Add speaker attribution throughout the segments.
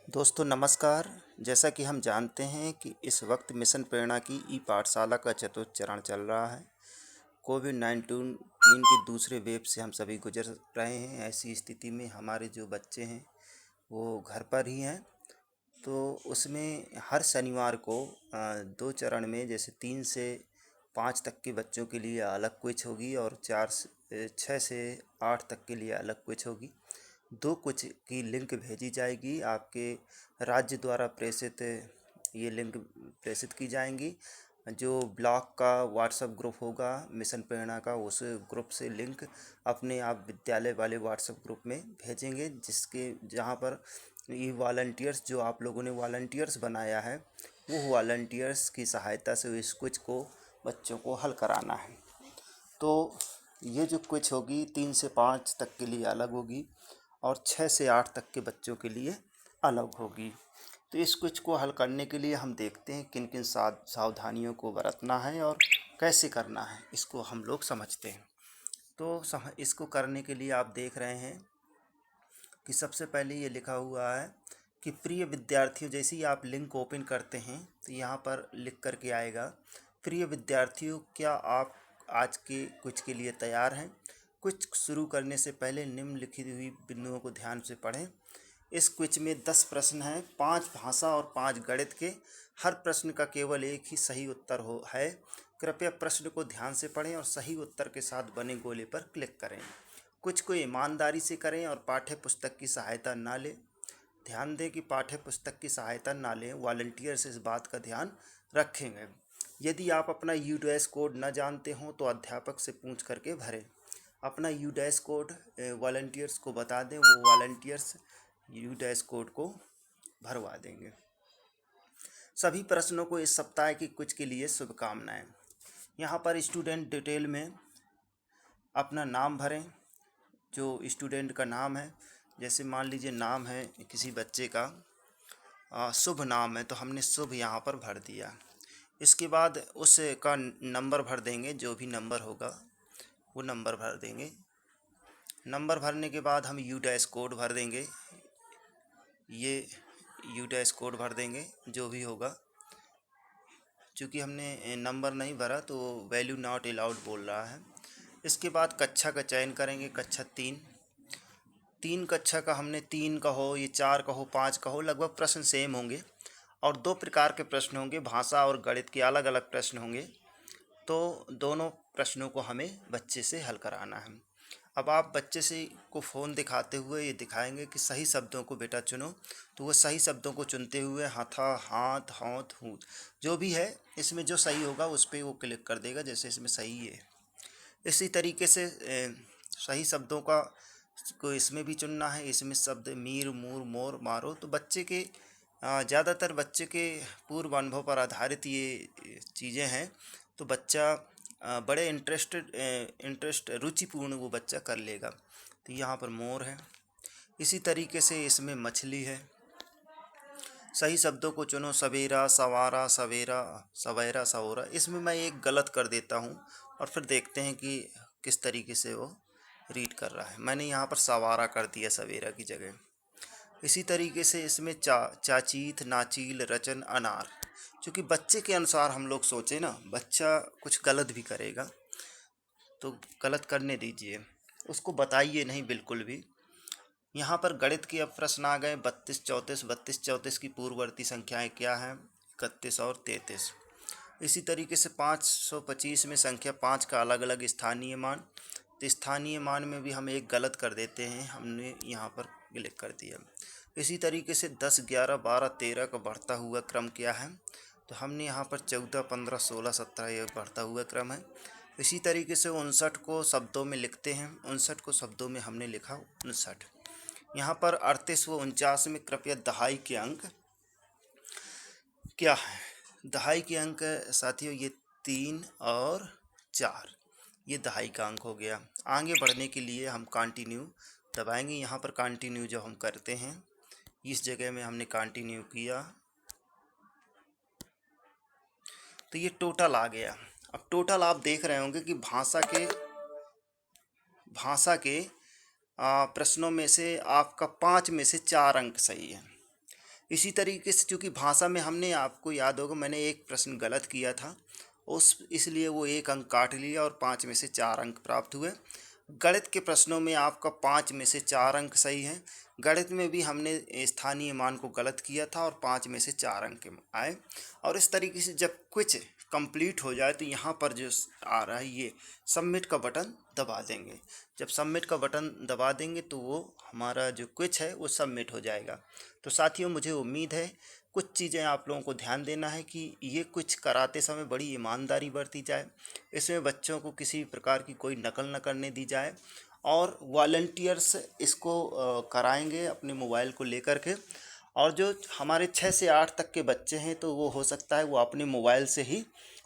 Speaker 1: दोस्तों नमस्कार। जैसा कि हम जानते हैं कि इस वक्त मिशन प्रेरणा की ई पाठशाला का चतुर्थ चरण चल रहा है। कोविड-19 की दूसरे वेव से हम सभी गुजर रहे हैं। ऐसी स्थिति में हमारे जो बच्चे हैं वो घर पर ही हैं। तो उसमें हर शनिवार को 2 चरण में जैसे 3 से 5 तक के बच्चों के लिए अलग क्विज होगी और 6 से 8 तक के लिए अलग क्विज होगी। 2 क्विज की लिंक भेजी जाएगी आपके राज्य द्वारा प्रेषित। ये लिंक प्रेषित की जाएंगी। जो ब्लॉक का व्हाट्सएप ग्रुप होगा मिशन प्रेरणा का, उस ग्रुप से लिंक अपने आप विद्यालय वाले व्हाट्सएप ग्रुप में भेजेंगे, जहाँ पर ये वॉलंटियर्स जो आप लोगों ने वॉलंटियर्स बनाया है वो वॉलंटियर्स की सहायता से इस क्विज को बच्चों को हल कराना है। तो ये जो क्विज होगी 3 से 5 तक के लिए अलग होगी और 6 से 8 तक के बच्चों के लिए अलग होगी। तो इस क्विज को हल करने के लिए हम देखते हैं किन किन सावधानियों को बरतना है और कैसे करना है, इसको हम लोग समझते हैं। तो इसको करने के लिए आप देख रहे हैं कि सबसे पहले ये लिखा हुआ है कि प्रिय विद्यार्थियों। जैसे ही आप लिंक ओपन करते हैं तो यहाँ पर लिख कर के आएगा, प्रिय विद्यार्थियों, क्या आप आज के क्विज के लिए तैयार हैं? क्विज शुरू करने से पहले निम्नलिखित हुई बिंदुओं को ध्यान से पढ़ें। इस क्विज में 10 प्रश्न हैं, 5 भाषा और 5 गणित के। हर प्रश्न का केवल एक ही सही उत्तर है। कृपया प्रश्न को ध्यान से पढ़ें और सही उत्तर के साथ बने गोले पर क्लिक करें। कुछ को ईमानदारी से करें और पाठ्य पुस्तक की सहायता ना लें। ध्यान दें कि पाठ्य पुस्तक की सहायता ना लें। वॉलंटियर्स इस बात का ध्यान रखेंगे। यदि आप अपना यूडीएस कोड न जानते हों तो अध्यापक से पूछ करके भरें। अपना यूडीएस कोड वॉलंटियर्स को बता दें, वो वॉलंटियर्स यूडीएस कोड को भरवा देंगे। सभी प्रश्नों को इस सप्ताह की कुछ के लिए शुभकामनाएं। यहाँ पर स्टूडेंट डिटेल में अपना नाम भरें, जो स्टूडेंट का नाम है। जैसे मान लीजिए नाम है किसी बच्चे का शुभ नाम है, तो हमने शुभ यहाँ पर भर दिया। इसके बाद उसका नंबर भर देंगे, जो भी नंबर होगा वो नंबर भर देंगे। नंबर भरने के बाद हम यूडीएस कोड भर देंगे। ये यूडीएस कोड भर देंगे जो भी होगा। चूँकि हमने नंबर नहीं भरा तो वैल्यू नॉट अलाउड बोल रहा है। इसके बाद कक्षा का चयन करेंगे। कक्षा 3 कक्षा का हमने 3 का हो, ये 4 का हो, 5 का हो, लगभग प्रश्न सेम होंगे और 2 प्रकार के प्रश्न होंगे, भाषा और गणित के अलग अलग प्रश्न होंगे। तो दोनों प्रश्नों को हमें बच्चे से हल कराना है। अब आप बच्चे से को फ़ोन दिखाते हुए ये दिखाएंगे कि सही शब्दों को बेटा चुनो। तो वो सही शब्दों को चुनते हुए हाथा, हाथ, हौत, हूत, जो भी है इसमें जो सही होगा उस पर वो क्लिक कर देगा, जैसे इसमें सही है। इसी तरीके से सही शब्दों को इसमें भी चुनना है। इसमें शब्द मीर, मूर, मोर, मारो। तो बच्चे के ज़्यादातर बच्चे के पूर्व अनुभव पर आधारित ये चीज़ें हैं। तो बच्चा बड़े इंटरेस्ट रुचिपूर्ण वो बच्चा कर लेगा। तो यहाँ पर मोर है। इसी तरीके से इसमें मछली है। सही शब्दों को चुनो, सवेरा, सवारा, सवेरा, सवेरा, सहोरा। इसमें मैं एक गलत कर देता हूँ और फिर देखते हैं कि किस तरीके से वो रीड कर रहा है। मैंने यहाँ पर सवारा कर दिया सवेरा की जगह। इसी तरीके से इसमें चाचीत, नाचील, रचन, अनार। क्योंकि बच्चे के अनुसार हम लोग सोचें ना, बच्चा कुछ गलत भी करेगा तो गलत करने दीजिए, उसको बताइए नहीं बिल्कुल भी। यहाँ पर गणित के अब प्रश्न आ गए। 32, 34, 32, 34 की पूर्ववर्ती संख्याएं क्या हैं? 31 और 33। इसी तरीके से 525 में संख्या 5 का अलग अलग स्थानीय मान। तो स्थानीय मान में भी हम एक गलत कर देते हैं, हमने यहाँ पर क्लिक कर दिया। इसी तरीके से 10, 11, 12, 13 का बढ़ता हुआ क्रम क्या है? तो हमने यहाँ पर 14, 15, 16, 17 ये बढ़ता हुआ क्रम है। इसी तरीके से 59 को शब्दों में लिखते हैं। 59 को शब्दों में हमने लिखा 59। यहाँ पर 38 व 49 में कृपया दहाई के अंक क्या है? दहाई के अंक साथियों ये 3 और 4, ये दहाई का अंक हो गया। आगे बढ़ने के लिए हम कंटिन्यू दबाएंगे। यहाँ पर कंटिन्यू जो हम करते हैं, इस जगह में हमने कंटिन्यू किया तो ये टोटल आ गया। अब टोटल आप देख रहे होंगे कि भाषा के प्रश्नों में से आपका 5 में से 4 अंक सही है। इसी तरीके से चूँकि भाषा में हमने, आपको याद होगा मैंने एक प्रश्न गलत किया था, उस इसलिए वो 1 अंक काट लिया और 5 में से 4 अंक प्राप्त हुए। गणित के प्रश्नों में आपका 5 में से 4 अंक सही हैं। गणित में भी हमने स्थानीय मान को गलत किया था और 5 में से 4 अंक आए। और इस तरीके से जब क्विज कंप्लीट हो जाए तो यहाँ पर जो आ रहा है ये सबमिट का बटन दबा देंगे। जब सबमिट का बटन दबा देंगे तो वो हमारा जो क्विज है वो सबमिट हो जाएगा। तो साथियों, मुझे उम्मीद है कुछ चीज़ें आप लोगों को ध्यान देना है कि ये कुछ कराते समय बड़ी ईमानदारी बरती जाए। इसमें बच्चों को किसी प्रकार की कोई नकल न करने दी जाए और वॉलंटियर्स इसको कराएंगे अपने मोबाइल को लेकर के। और जो हमारे 6 से 8 तक के बच्चे हैं तो वो हो सकता है वो अपने मोबाइल से ही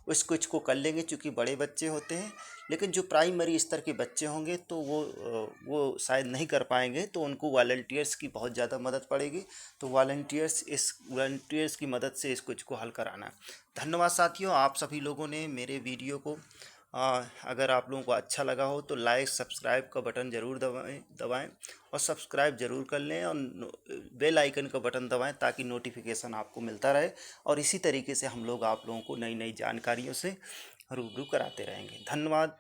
Speaker 1: उस कुछ को कर लेंगे, चूँकि बड़े बच्चे होते हैं। लेकिन जो प्राइमरी स्तर के बच्चे होंगे तो वो शायद नहीं कर पाएंगे, तो उनको वॉलंटियर्स की बहुत ज़्यादा मदद पड़ेगी। तो वॉलंटियर्स की मदद से इस कुछ को हल कराना। धन्यवाद साथियों, आप सभी लोगों ने मेरे वीडियो को अगर आप लोगों को अच्छा लगा हो तो लाइक सब्सक्राइब का बटन ज़रूर दबाएं और सब्सक्राइब ज़रूर कर लें और बेल आइकन का बटन दबाएं ताकि नोटिफिकेशन आपको मिलता रहे। और इसी तरीके से हम लोग आप लोगों को नई नई जानकारियों से रूबरू कराते रहेंगे। धन्यवाद।